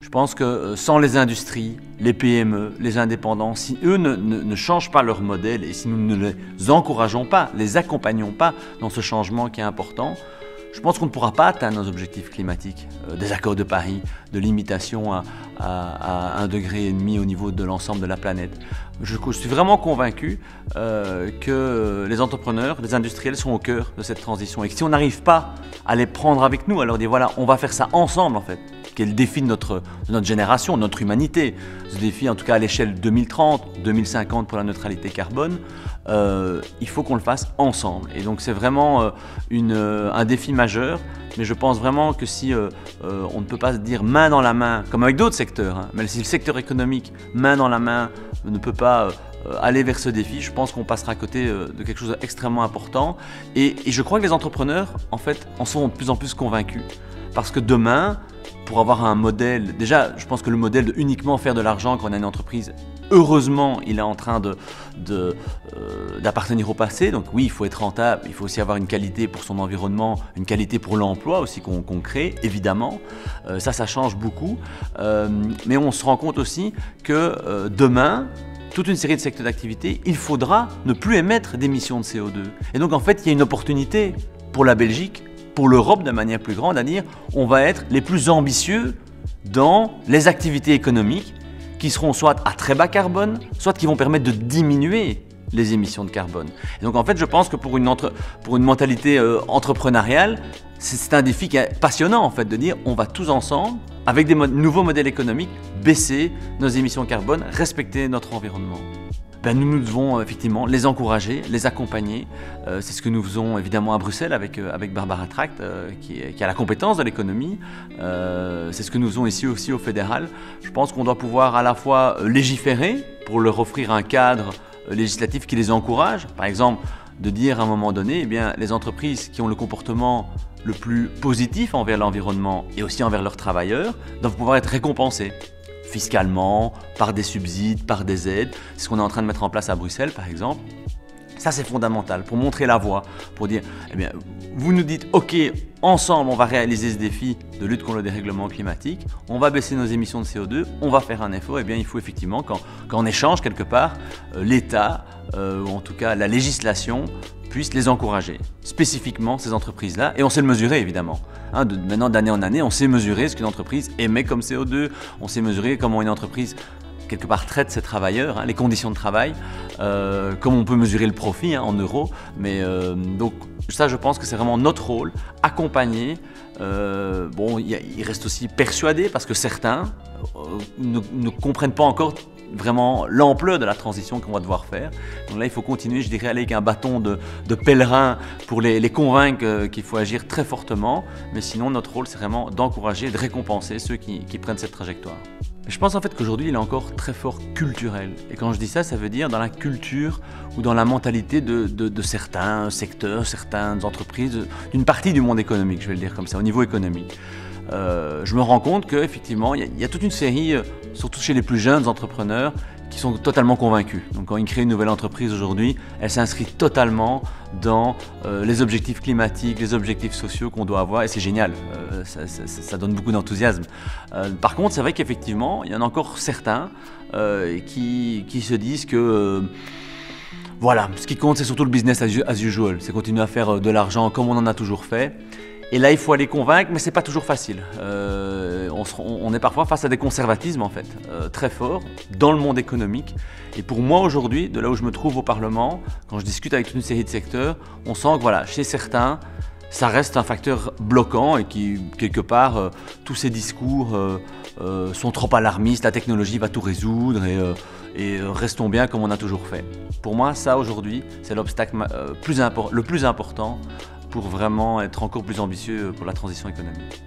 Je pense que sans les industries, les PME, les indépendants, si eux ne changent pas leur modèle et si nous ne les encourageons pas, les accompagnons pas dans ce changement qui est important, je pense qu'on ne pourra pas atteindre nos objectifs climatiques, des accords de Paris, de limitation à 1,5 degré au niveau de l'ensemble de la planète. Je suis vraiment convaincu que les entrepreneurs, les industriels sont au cœur de cette transition et que si on n'arrive pas à les prendre avec nous, à leur dire voilà, on va faire ça ensemble en fait, qui est le défi de notre génération, de notre humanité, ce défi en tout cas à l'échelle 2030, 2050 pour la neutralité carbone, il faut qu'on le fasse ensemble. Et donc c'est vraiment un défi majeur, mais je pense vraiment que si on ne peut pas se dire main dans la main, comme avec d'autres secteurs, hein, mais si le secteur économique, main dans la main, ne peut pas aller vers ce défi, je pense qu'on passera à côté de quelque chose d'extrêmement important. Et je crois que les entrepreneurs, en fait, en sont de plus en plus convaincus. Parce que demain, pour avoir un modèle, déjà, je pense que le modèle de uniquement faire de l'argent quand on a une entreprise, heureusement, il est en train d'appartenir au passé. Donc oui, il faut être rentable, il faut aussi avoir une qualité pour son environnement, une qualité pour l'emploi aussi qu'on crée, évidemment. Ça change beaucoup. Mais on se rend compte aussi que demain, toute une série de secteurs d'activité, il faudra ne plus émettre d'émissions de CO2. Et donc en fait, il y a une opportunité pour la Belgique, pour l'Europe de manière plus grande, à dire on va être les plus ambitieux dans les activités économiques qui seront soit à très bas carbone, soit qui vont permettre de diminuer les émissions de carbone. Et donc en fait, je pense que pour une mentalité entrepreneuriale, c'est un défi qui est passionnant en fait, de dire on va tous ensemble, avec des nouveaux modèles économiques, baisser nos émissions carbone, respecter notre environnement. Nous devons effectivement les encourager, les accompagner. C'est ce que nous faisons évidemment à Bruxelles avec Barbara Tract, qui a la compétence de l'économie. C'est ce que nous faisons ici aussi au fédéral. Je pense qu'on doit pouvoir à la fois légiférer pour leur offrir un cadre législatif qui les encourage. Par exemple, de dire à un moment donné, eh bien, les entreprises qui ont le comportement le plus positif envers l'environnement et aussi envers leurs travailleurs doivent pouvoir être récompensées. Fiscalement, par des subsides, par des aides. C'est ce qu'on est en train de mettre en place à Bruxelles, par exemple. Ça, c'est fondamental pour montrer la voie, pour dire, eh bien, vous nous dites, OK, ensemble, on va réaliser ce défi de lutte contre le dérèglement climatique, on va baisser nos émissions de CO2, on va faire un effort. Eh bien, il faut effectivement, quand on échange quelque part, l'État, ou en tout cas la législation, puisse les encourager, spécifiquement ces entreprises-là, et on sait le mesurer évidemment. Maintenant, d'année en année, on sait mesurer ce qu'une entreprise émet comme CO2, on sait mesurer comment une entreprise, quelque part, traite ses travailleurs, les conditions de travail, comme on peut mesurer le profit en euros. Mais donc ça, je pense que c'est vraiment notre rôle, accompagner. Il reste aussi persuadé, parce que certains ne comprennent pas encore vraiment l'ampleur de la transition qu'on va devoir faire. Donc là, il faut continuer, je dirais, aller avec un bâton de pèlerin pour les convaincre qu'il faut agir très fortement. Mais sinon, notre rôle, c'est vraiment d'encourager, de récompenser ceux qui prennent cette trajectoire. Je pense en fait qu'aujourd'hui, il est encore très fort culturel. Et quand je dis ça, ça veut dire dans la culture ou dans la mentalité de certains secteurs, certaines entreprises, d'une partie du monde économique, je vais le dire comme ça, au niveau économique. Je me rends compte qu'effectivement, il y a toute une série, surtout chez les plus jeunes entrepreneurs, qui sont totalement convaincus. Donc quand ils créent une nouvelle entreprise aujourd'hui, elle s'inscrit totalement dans les objectifs climatiques, les objectifs sociaux qu'on doit avoir, et c'est génial, ça donne beaucoup d'enthousiasme. Par contre, c'est vrai qu'effectivement, il y en a encore certains qui se disent que voilà, ce qui compte, c'est surtout le business as usual, c'est continuer à faire de l'argent comme on en a toujours fait. Et là, il faut aller convaincre, mais c'est pas toujours facile. On est parfois face à des conservatismes, en fait, très forts dans le monde économique. Et pour moi, aujourd'hui, de là où je me trouve au Parlement, quand je discute avec toute une série de secteurs, on sent que voilà, chez certains, ça reste un facteur bloquant et qui, quelque part, tous ces discours sont trop alarmistes, la technologie va tout résoudre et restons bien comme on a toujours fait. Pour moi, ça, aujourd'hui, c'est l'obstacle le plus important pour vraiment être encore plus ambitieux pour la transition économique.